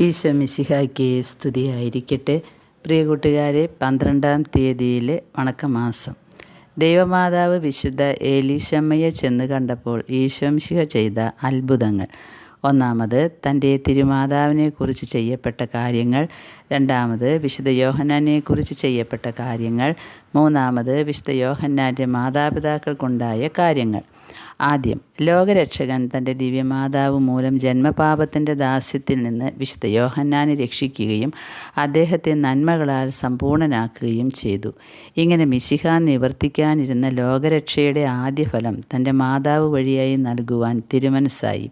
ഈശോ മിശിഹായ്ക്ക് സ്തുതിയായിരിക്കട്ടെ. പ്രിയ കൂട്ടുകാരെ, 12-ാം തീയതിയിലെ വണക്കമാസം. ദൈവമാതാവ് വിശുദ്ധ ഏലീശമ്മയെ ചെന്ന് കണ്ടപ്പോൾ ഈശോ മിശിഹ ചെയ്ത അത്ഭുതങ്ങൾ. ഒന്നാമത്, തൻ്റെ തിരുമാതാവിനെക്കുറിച്ച് ചെയ്യപ്പെട്ട കാര്യങ്ങൾ. രണ്ടാമത്, വിശുദ്ധ യോഹന്നാനെക്കുറിച്ച് ചെയ്യപ്പെട്ട കാര്യങ്ങൾ. മൂന്നാമത്, വിശുദ്ധ യോഹന്നാൻ്റെ മാതാപിതാക്കൾക്കുണ്ടായ കാര്യങ്ങൾ. ആദ്യം, ലോകരക്ഷകൻ തൻ്റെ ദിവ്യമാതാവ് മൂലം ജന്മപാപത്തിൻ്റെ ദാസ്യത്തിൽ നിന്ന് വിശുദ്ധ യോഹന്നാനെ രക്ഷിക്കുകയും അദ്ദേഹത്തെ നന്മകളാൽ സമ്പൂർണ്ണനാക്കുകയും ചെയ്തു. ഇങ്ങനെ മിശിഹ നിവർത്തിക്കാനിരുന്ന ലോകരക്ഷയുടെ ആദ്യഫലം തൻ്റെ മാതാവ് വഴിയായി നൽകുവാൻ തിരുമനസ്സായി.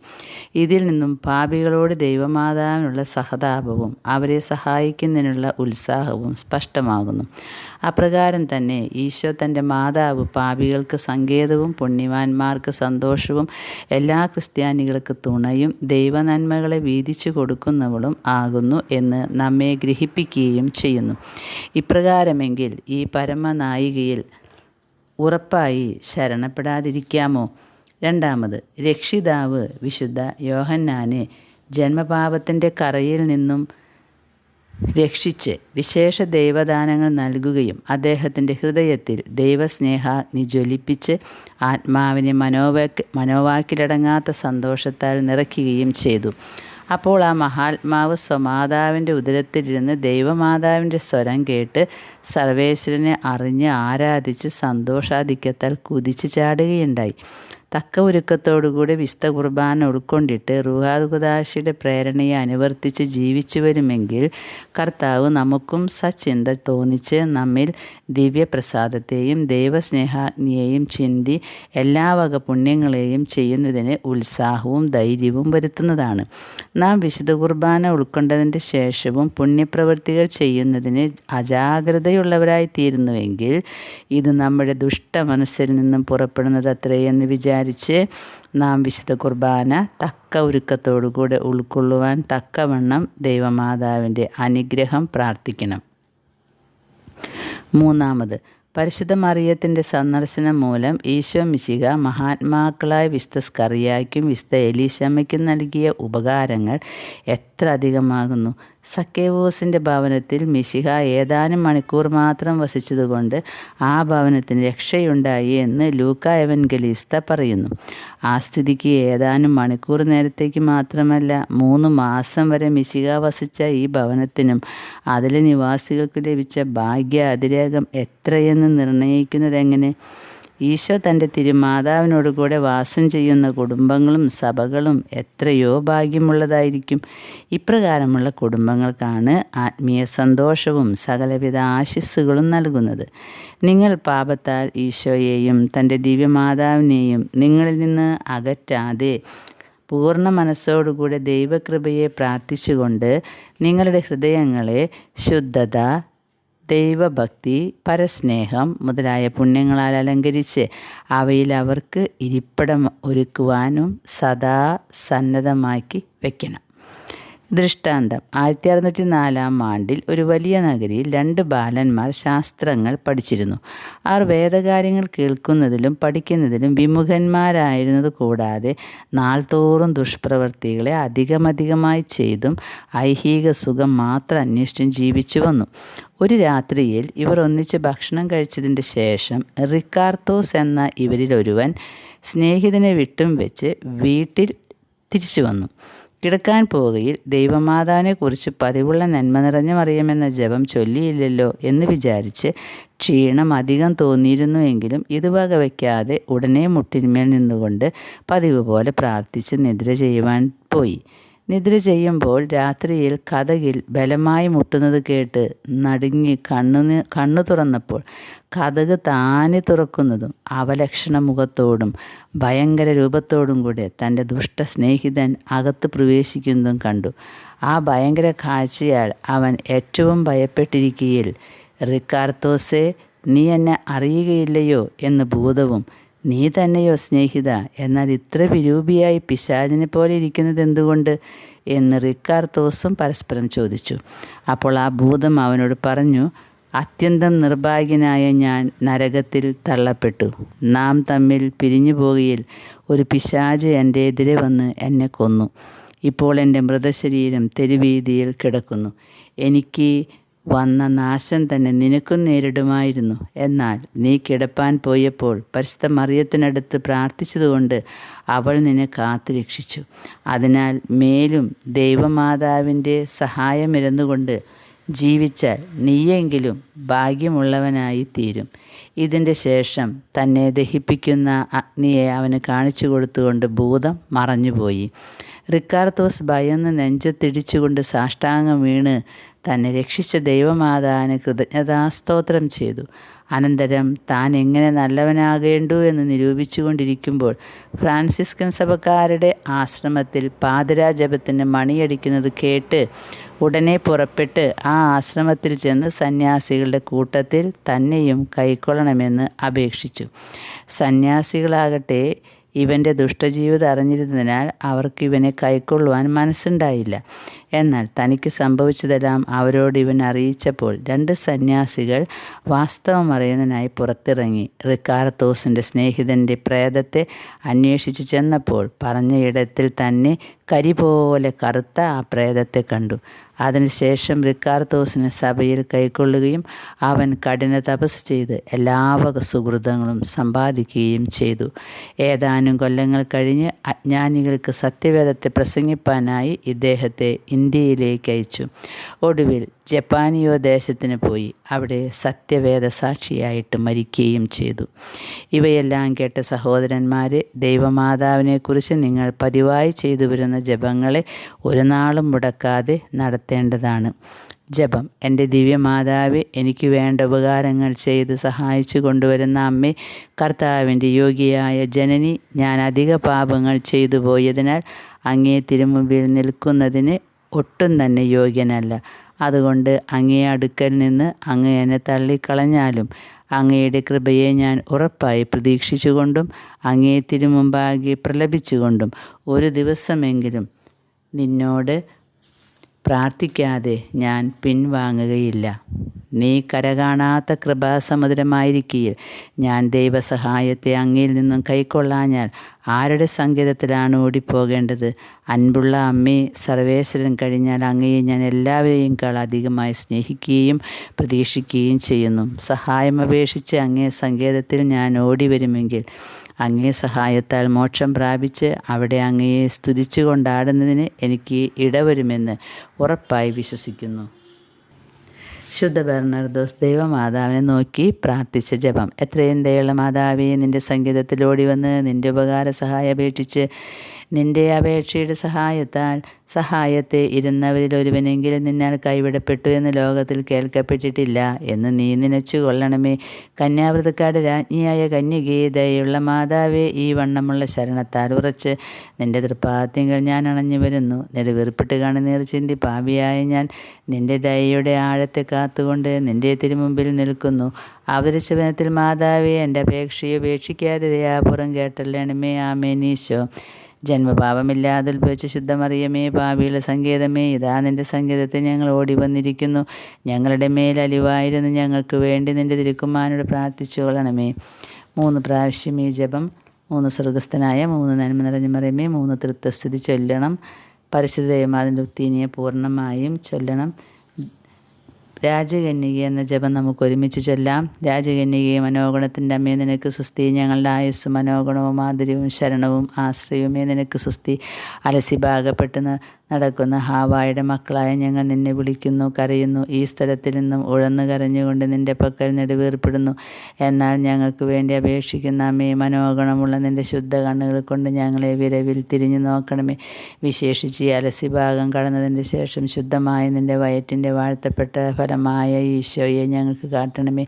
ഇതിൽ നിന്നും പാപികളോട് ദൈവമാതാവിനുള്ള സഹതാപവും അവരെ സഹായിക്കുന്നതിനുള്ള ഉത്സാഹവും സ്പഷ്ടമാകുന്നു. അപ്രകാരം തന്നെ ഈശോ തൻ്റെ മാതാവ് പാപികൾക്ക് സങ്കേതവും പുണ്യവാന്മാർക്ക് സന്തോഷവും എല്ലാ ക്രിസ്ത്യാനികൾക്ക് തുണയും ദൈവനന്മകളെ വീതിച്ചു കൊടുക്കുന്നവളും ആകുന്നു എന്ന് നമ്മെ ഗ്രഹിപ്പിക്കുകയും ചെയ്യുന്നു. ഇപ്രകാരമെങ്കിൽ ഈ പരമനായികയിൽ ഉറപ്പായി ശരണപ്പെടാതിരിക്കാമോ? രണ്ടാമത്, രക്ഷിതാവ് വിശുദ്ധ യോഹന്നാനെ ജന്മപാപത്തിൻ്റെ കറയിൽ നിന്നും രക്ഷിച്ച് വിശേഷ ദൈവദാനങ്ങൾ നൽകുകയും അദ്ദേഹത്തിൻ്റെ ഹൃദയത്തിൽ ദൈവസ്നേഹാഗ്നി ജ്വലിപ്പിച്ച് ആത്മാവിനെ മനോവാക്കിലടങ്ങാത്ത സന്തോഷത്താൽ നിറയ്ക്കുകയും ചെയ്തു. അപ്പോൾ ആ മഹാത്മാവ് സ്വമാതാവിൻ്റെ ഉദരത്തിലിരുന്ന് ദൈവമാതാവിൻ്റെ സ്വരം കേട്ട് സർവേശ്വരനെ അറിഞ്ഞ് ആരാധിച്ച് സന്തോഷാധിക്യത്താൽ കുതിച്ചു ചാടുകയുണ്ടായി. തക്ക ഒരുക്കത്തോടുകൂടി വിശുദ്ധ കുർബാന ഉൾക്കൊണ്ടിട്ട് റുഹാദുകുദാശിയുടെ പ്രേരണയെ അനുവർത്തിച്ച് ജീവിച്ചു വരുമെങ്കിൽ കർത്താവ് നമുക്കും സച്ചിന്ത തോന്നിച്ച് നമ്മിൽ ദിവ്യപ്രസാദത്തെയും ദൈവസ്നേഹാഗ്നിയെയും ചിന്തി എല്ലാ വക പുണ്യങ്ങളെയും ചെയ്യുന്നതിന് ഉത്സാഹവും ധൈര്യവും വരുത്തുന്നതാണ്. നാം വിശുദ്ധ കുർബാന ഉൾക്കൊണ്ടതിൻ്റെ ശേഷവും പുണ്യപ്രവൃത്തികൾ ചെയ്യുന്നതിന് അജാഗ്രതയുള്ളവരായി തീരുന്നുവെങ്കിൽ ഇത് നമ്മുടെ ദുഷ്ടമനസ്സിൽ നിന്നും പുറപ്പെടുന്നത് അത്രയെന്ന് വിചാരിച്ച് നാം വിശുദ്ധ കുർബാന തക്ക ഒരുക്കത്തോടുകൂടെ ഉൾക്കൊള്ളുവാൻ തക്കവണ്ണം ദൈവമാതാവിൻ്റെ അനുഗ്രഹം പ്രാർത്ഥിക്കണം. മൂന്നാമത്, പരിശുദ്ധ മറിയത്തിൻ്റെ സന്ദർശനം മൂലം ഈശോ മിശിഹ മഹാത്മാക്കളായ വിശുദ്ധ സ്കറിയായ്ക്കും വിശുദ്ധ എലീശമ്മയ്ക്കും നൽകിയ ഉപകാരങ്ങൾ എത്ര അധികമാകുന്നു. സക്കേവൂസിൻ്റെ ഭവനത്തിൽ മിശിഹ ഏതാനും മണിക്കൂർ മാത്രം വസിച്ചതുകൊണ്ട് ആ ഭവനത്തിന് രക്ഷയുണ്ടായി എന്ന് ലൂക്കാ എവൻഗലിസ്ത പറയുന്നു. ആ സ്ഥിതിക്ക് ഏതാനും മണിക്കൂർ നേരത്തേക്ക് മാത്രമല്ല 3 മാസം വരെ മിശിഹ വസിച്ച ഈ ഭവനത്തിനും അതിലെ നിവാസികൾക്ക് ലഭിച്ച ഭാഗ്യ അതിരേകം എത്രയെന്ന് നിർണയിക്കുന്നതെങ്ങനെ? ഈശോ തൻ്റെ തിരുമാതാവിനോടുകൂടെ വാസം ചെയ്യുന്ന കുടുംബങ്ങളും സഭകളും എത്രയോ ഭാഗ്യമുള്ളതായിരിക്കും. ഇപ്രകാരമുള്ള കുടുംബങ്ങൾക്കാണ് ആത്മീയ സന്തോഷവും സകലവിധ ആശിസ്സുകളും നൽകുന്നത്. നിങ്ങൾ പാപത്താൽ ഈശോയെയും തൻ്റെ ദിവ്യമാതാവിനെയും നിങ്ങളിൽ നിന്ന് അകറ്റാതെ പൂർണ്ണ മനസ്സോടുകൂടെ ദൈവകൃപയെ പ്രാർത്ഥിച്ചുകൊണ്ട് നിങ്ങളുടെ ഹൃദയങ്ങളെ ശുദ്ധത, ദൈവഭക്തി, പരസ്നേഹം മുതലായ പുണ്യങ്ങളാൽ അലങ്കരിച്ച് അവയിൽ അവർക്ക് ഇരിപ്പിടം ഒരുക്കുവാനും സദാ സന്നദ്ധമാക്കി വയ്ക്കണം. ദൃഷ്ടാന്തം: 1604 ഒരു വലിയ നഗരിയിൽ 2 ബാലന്മാർ ശാസ്ത്രങ്ങൾ പഠിച്ചിരുന്നു. അവർ വേദകാര്യങ്ങൾ കേൾക്കുന്നതിലും പഠിക്കുന്നതിലും വിമുഖന്മാരായിരുന്നത് കൂടാതെ നാൾതോറും ദുഷ്പ്രവൃത്തികളെ അധികമധികമായി ചെയ്തും ഐഹിക സുഖം മാത്രം അന്വേഷിച്ചും ജീവിച്ചു വന്നു. ഒരു രാത്രിയിൽ ഇവർ ഒന്നിച്ച് ഭക്ഷണം കഴിച്ചതിൻ്റെ ശേഷം റിക്കാർത്തോസ് എന്ന ഇവരിലൊരുവൻ സ്നേഹിതനെ വിട്ടും വെച്ച് വീട്ടിൽ തിരിച്ചു വന്നു. കിടക്കാൻ പോവുകയിൽ ദൈവമാതാവിനെക്കുറിച്ച് പതിവുള്ള നന്മ നിറഞ്ഞ മറിയമെന്ന ജപം ചൊല്ലിയില്ലല്ലോ എന്ന് വിചാരിച്ച് ക്ഷീണം അധികം തോന്നിയിരുന്നുവെങ്കിലും ഇത് വകവയ്ക്കാതെ ഉടനെ മുട്ടിന്മേൽ നിന്നുകൊണ്ട് പതിവ് പോലെ പ്രാർത്ഥിച്ച് നിദ്ര ചെയ്യുവാൻ പോയി. നിദ്ര ചെയ്യുമ്പോൾ രാത്രിയിൽ കതകിൽ ബലമായി മുട്ടുന്നത് കേട്ട് നടുങ്ങി കണ്ണു തുറന്നപ്പോൾ കതക് താനെ തുറക്കുന്നതും അവലക്ഷണ മുഖത്തോടും ഭയങ്കര രൂപത്തോടും കൂടെ തൻ്റെ ദുഷ്ട സ്നേഹിതൻ അകത്ത് പ്രവേശിക്കുന്നതും കണ്ടു. ആ ഭയങ്കര കാഴ്ചയാൽ അവൻ ഏറ്റവും ഭയപ്പെട്ടിരിക്കുകയിൽ, റിക്കാർത്തോസേ, നീ എന്നെ അറിയുകയില്ലയോ എന്ന് ഭൂതവും, നീ തന്നെയോ സ്നേഹിത, എന്നാൽ ഇത്ര വിരൂപിയായി പിശാചിനെ പോലെ ഇരിക്കുന്നത് എന്തുകൊണ്ട് എന്ന് റിക്കാർത്തോസും പരസ്പരം ചോദിച്ചു. അപ്പോൾ ആ ഭൂതം അവനോട് പറഞ്ഞു, അത്യന്തം നിർഭാഗ്യനായ ഞാൻ നരകത്തിൽ തള്ളപ്പെട്ടു. നാം തമ്മിൽ പിരിഞ്ഞു പോകയിൽ ഒരു പിശാച് എൻ്റെ എതിരെ വന്ന് എന്നെ കൊന്നു. ഇപ്പോൾ എൻ്റെ മൃതശരീരം തെരുവീതിയിൽ കിടക്കുന്നു. എനിക്ക് വന്ന നാശം തന്നെ നിനക്കും നേരിടുമായിരുന്നു. എന്നാൽ നീ കിടപ്പാൻ പോയപ്പോൾ പരിശുദ്ധ മറിയത്തിനടുത്ത് പ്രാർത്ഥിച്ചതുകൊണ്ട് അവൾ നിന്നെ കാത്തു രക്ഷിച്ചു. അതിനാൽ മേലും ദൈവമാതാവിൻ്റെ സഹായമിരുന്നുകൊണ്ട് ജീവിച്ചാൽ നീയെങ്കിലും ഭാഗ്യമുള്ളവനായി തീരും. ഇതിൻ്റെ ശേഷം തന്നെ ദഹിപ്പിക്കുന്ന അഗ്നിയെ അവന് കാണിച്ചു കൊടുത്തുകൊണ്ട് ഭൂതം മറഞ്ഞുപോയി. റിക്കാർത്തോസ് ഭയന്ന് നെഞ്ചത്തിടിച്ചുകൊണ്ട് സാഷ്ടാംഗം വീണ് തന്നെ രക്ഷിച്ച ദൈവമാതാവിന് കൃതജ്ഞതാസ്തോത്രം ചെയ്തു. അനന്തരം താൻ എങ്ങനെ നല്ലവനാകേണ്ടു എന്ന് നിരൂപിച്ചുകൊണ്ടിരിക്കുമ്പോൾ ഫ്രാൻസിസ്കൻ സഭക്കാരുടെ ആശ്രമത്തിൽ പാതിരാജപത്തിന് മണിയടിക്കുന്നത് കേട്ട് ഉടനെ പുറപ്പെട്ട് ആ ആശ്രമത്തിൽ ചെന്ന് സന്യാസികളുടെ കൂട്ടത്തിൽ തന്നെയും കൈക്കൊള്ളണമെന്ന് അപേക്ഷിച്ചു. സന്യാസികളാകട്ടെ ഇവൻ്റെ ദുഷ്ടജീവിതം അറിഞ്ഞിരുന്നതിനാൽ അവർക്ക് ഇവനെ കൈക്കൊള്ളുവാൻ മനസ്സുണ്ടായില്ല. എന്നാൽ തനിക്ക് സംഭവിച്ചതെല്ലാം അവരോട് ഇവൻ അറിയിച്ചപ്പോൾ 2 സന്യാസികൾ വാസ്തവം അറിയുന്നതിനായി പുറത്തിറങ്ങി റിക്കാർത്തോസിൻ്റെ സ്നേഹിതൻ്റെ പ്രേതത്തെ അന്വേഷിച്ച് ചെന്നപ്പോൾ പറഞ്ഞ ഇടത്തിൽ തന്നെ കരി പോലെ കറുത്ത ആ പ്രേതത്തെ കണ്ടു. അതിനുശേഷം റിക്കാർത്തോസിനെ സഭയിൽ കൈക്കൊള്ളുകയും അവൻ കഠിന തപസ് ചെയ്ത് എല്ലാവക സുഹൃതങ്ങളും സമ്പാദിക്കുകയും ചെയ്തു. ഏതാനും കൊല്ലങ്ങൾ കഴിഞ്ഞ് അജ്ഞാനികൾക്ക് സത്യവേദത്തെ പ്രസംഗിപ്പാനായി ഇദ്ദേഹത്തെ ഇന്ത്യയിലേക്ക് അയച്ചു. ഒടുവിൽ ജപ്പാനിയോ ദേശത്തിന് പോയി അവിടെ സത്യവേദ സാക്ഷിയായിട്ട് മരിക്കുകയും ചെയ്തു. ഇവയെല്ലാം കേട്ട സഹോദരന്മാരെ, ദൈവമാതാവിനെക്കുറിച്ച് നിങ്ങൾ പതിവായി ചെയ്തു വരുന്ന ജപങ്ങളെ ഒരു നാളും മുടക്കാതെ നടത്തേണ്ടതാണ്. ജപം. എൻ്റെ ദിവ്യമാതാവെ, എനിക്ക് വേണ്ട ഉപകാരങ്ങൾ ചെയ്ത് സഹായിച്ചു കൊണ്ടുവരുന്ന അമ്മേ, കർത്താവിൻ്റെ യോഗ്യയായ ജനനി, ഞാൻ അധിക പാപങ്ങൾ ചെയ്തു പോയതിനാൽ അങ്ങേ തിരുമുമ്പിൽ നിൽക്കുന്നതിന് ഒട്ടും തന്നെ യോഗ്യനല്ല. അതുകൊണ്ട് അങ്ങേ അടുക്കൽ നിന്ന് അങ്ങ് എന്നെ തള്ളിക്കളഞ്ഞാലും അങ്ങയുടെ കൃപയെ ഞാൻ ഉറപ്പായി പ്രതീക്ഷിച്ചുകൊണ്ടും അങ്ങേ തിരുമുമ്പാകെ പ്രലപിച്ചുകൊണ്ടും ഒരു ദിവസമെങ്കിലും നിന്നോട് പ്രാർത്ഥിക്കാതെ ഞാൻ പിൻവാങ്ങുകയില്ല. നീ കരകാണാത്ത കൃപാസമുദ്രമായിരിക്കയിൽ ഞാൻ ദൈവസഹായത്തെ അങ്ങയിൽ നിന്നും കൈക്കൊള്ളാഞ്ഞാൽ ആരുടെ സങ്കേതത്തിലാണ് ഓടിപ്പോകേണ്ടത്? അൻപുള്ള അമ്മേ, സർവേശ്വരൻ കഴിഞ്ഞാൽ അങ്ങയെ ഞാൻ എല്ലാവരെയും അധികമായി സ്നേഹിക്കുകയും പ്രതീക്ഷിക്കുകയും ചെയ്യുന്നു. സഹായം അപേക്ഷിച്ച് അങ്ങേ സങ്കേതത്തിൽ ഞാൻ ഓടി വരുമെങ്കിൽ അങ്ങേ സഹായത്താൽ മോക്ഷം പ്രാപിച്ച് അവിടെ അങ്ങയെ സ്തുതിച്ചു കൊണ്ടാടുന്നതിന് എനിക്ക് ഇടവരുമെന്ന് ഉറപ്പായി വിശ്വസിക്കുന്നു. ശുദ്ധ ബെർണർദോസ് ദൈവമാതാവിനെ നോക്കി പ്രാർത്ഥിച്ച ജപം. എത്രയും ദയുള്ള മാതാവേ, നിൻ്റെ സംഗീതത്തിൽ ഓടി വന്ന് നിൻ്റെ ഉപകാര സഹായം അപേക്ഷിച്ച് നിൻ്റെ അപേക്ഷയുടെ സഹായത്താൽ സഹായത്തെ ഇരുന്നവരിൽ ഒരുവനെങ്കിലും നിന്നാൽ കൈവിടപ്പെട്ടു എന്ന് ലോകത്തിൽ കേൾക്കപ്പെട്ടിട്ടില്ല എന്ന് നീ നനച്ചു കൊള്ളണമേ. കന്യാവ്രതക്കാരുടെ രാജ്ഞിയായ കന്യകേ, ദയുള്ള മാതാവേ, ഈ വണ്ണമുള്ള ശരണത്താൽ ഉറച്ച് നിൻ്റെ തൃപ്പാദ്യങ്ങൾ ഞാൻ അണഞ്ഞു വരുന്നു. നെടുവീർപ്പിട്ട് കണ്ണുനീർ ചിന്തി പാപിയായ ഞാൻ നിൻ്റെ ദയയുടെ ആഴത്തെ കാത്തുകൊണ്ട് നിൻ്റെ തിരുമുമ്പിൽ നിൽക്കുന്നു. അവതരിച്ചവനത്തിൽ മാതാവേ, എൻ്റെ അപേക്ഷയെ ഉപേക്ഷിക്കാതെ ദയാപുറം കേട്ടല്ലണമേ. ആമേനീശോ. ജന്മപാപമില്ലാതെ ഉത്ഭവിച്ച ശുദ്ധമറിയമേ, പാപികളുടെ സങ്കേതമേ, ഇതാ നിൻ്റെ സങ്കേതത്തിൽ ഞങ്ങൾ ഓടി വന്നിരിക്കുന്നു. ഞങ്ങളുടെ മേൽ അലിവായിരുന്നു ഞങ്ങൾക്ക് വേണ്ടി നിൻ്റെ തിരുക്കുമാരനോട് പ്രാർത്ഥിച്ചു കൊള്ളണമേ. 3 പ്രാവശ്യം ഈ ജപം 3 സ്വർഗസ്ഥനായ 3 നന്മ നിറഞ്ഞ മറിയമേ 3 തൃത്വസ്തുതി ചൊല്ലണം. പരിശുദ്ധ ദൈവമാതാവിൻ്റെ ഉക്തിനിയെ പൂർണ്ണമായും ചൊല്ലണം. രാജകന്യക എന്ന ജപം നമുക്ക് ഒരുമിച്ച് ചൊല്ലാം. രാജകന്യകയെ, മനോഗുണത്തിൻ്റെ അമ്മയെ, നിനക്ക് സുസ്തി. ഞങ്ങളുടെ ആയുസ്സും മനോഗുണവും മാധുര്യവും ശരണവും ആശ്രയവുമേ നിനക്ക് സുസ്തി. അലസിഭാഗപ്പെട്ട് നടക്കുന്ന ഹാവായുടെ മക്കളായ ഞങ്ങൾ നിന്നെ വിളിക്കുന്നു, കരയുന്നു. ഈ സ്ഥലത്തിൽ നിന്നും ഉഴന്നു കരഞ്ഞുകൊണ്ട് നിൻ്റെ പക്കൽ നെടുവീർപ്പെടുന്നു. എന്നാൽ ഞങ്ങൾക്ക് വേണ്ടി അപേക്ഷിക്കുന്ന അമ്മയെ, മനോഗുണമുള്ള നിൻ്റെ ശുദ്ധ കണ്ണുകൾ കൊണ്ട് ഞങ്ങളെ വിരവിൽ തിരിഞ്ഞു നോക്കണമേ. വിശേഷിച്ച് ഈ അലസിഭാഗം കടന്നതിൻ്റെ ശേഷം ശുദ്ധമായ നിൻ്റെ വയറ്റിൻ്റെ വാഴ്ത്തപ്പെട്ട ഫലമായ ഈശോയെ ഞങ്ങൾക്ക് കാട്ടണമേ.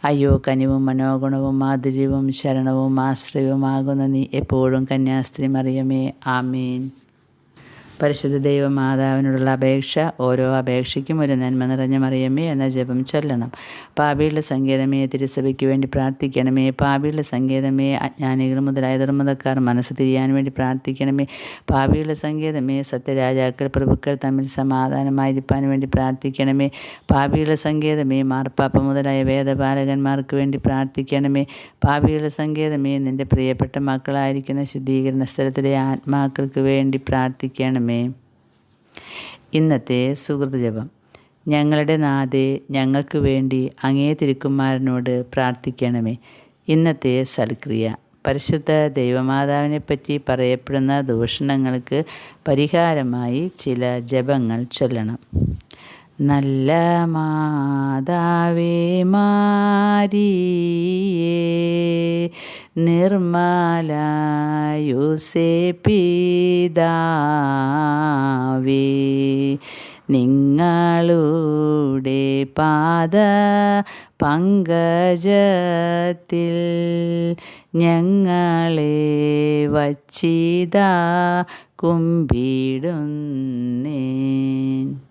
അയ്യോ, കനിവും മനോഗുണവും മാധുര്യവും ശരണവും ആശ്രയവുമാകുന്ന നീ എപ്പോഴും കന്യാസ്ത്രീ മറിയമേ. ആമീൻ. പരിശുദ്ധ ദൈവമാതാവിനോടുള്ള അപേക്ഷ. ഓരോ അപേക്ഷയ്ക്കും ഒരു നന്മ നിറഞ്ഞ മറിയമേ എന്ന ജപം ചൊല്ലണം. പാപികളുടെ സങ്കേതമേ, തിരുസഭയ്ക്ക് വേണ്ടി പ്രാർത്ഥിക്കണമേ. പാപികളുടെ സങ്കേതമേ, അജ്ഞാനികൾ മുതലായ ദുർമതക്കാർ മനസ്സ് തിരിയാൻ വേണ്ടി പ്രാർത്ഥിക്കണമേ. പാപികളുടെ സങ്കേതമേ, സത്യരാജാക്കൾ പ്രഭുക്കൾ തമ്മിൽ സമാധാനമായിരിക്കാൻ വേണ്ടി പ്രാർത്ഥിക്കണമേ. പാപികളുടെ സങ്കേതമേ, മാർപ്പാപ്പ മുതലായ വേദപാലകന്മാർക്ക് വേണ്ടി പ്രാർത്ഥിക്കണമേ. പാപികളുടെ സങ്കേതമേ, നിൻ്റെ പ്രിയപ്പെട്ട മക്കളായിരിക്കുന്ന ശുദ്ധീകരണ സ്ഥലത്തിലെ ആത്മാക്കൾക്ക് വേണ്ടി പ്രാർത്ഥിക്കണമേ. പ്രാർത്ഥിക്കണമേ. ഇന്നത്തെ സുഹൃതജപം. ഞങ്ങളുടെ നാഥേ, ഞങ്ങൾക്ക് വേണ്ടി അങ്ങേ തിരുക്കുമാരനോട് പ്രാർത്ഥിക്കണമേ. ഇന്നത്തെ സൽക്രിയ. പരിശുദ്ധ ദൈവമാതാവിനെപ്പറ്റി പറയപ്പെടുന്ന ദൂഷണങ്ങൾക്ക് പരിഹാരമായി ചില ജപങ്ങൾ ചൊല്ലണം. നല്ല മാതാവേ മാരിയേ, നിർമ്മല യോസേപ്പിതാവേ, നിങ്ങളുടെ പാദ പങ്കജത്തിൽ ഞങ്ങളെ വച്ചിതാ കുമ്പിടുന്നേൻ.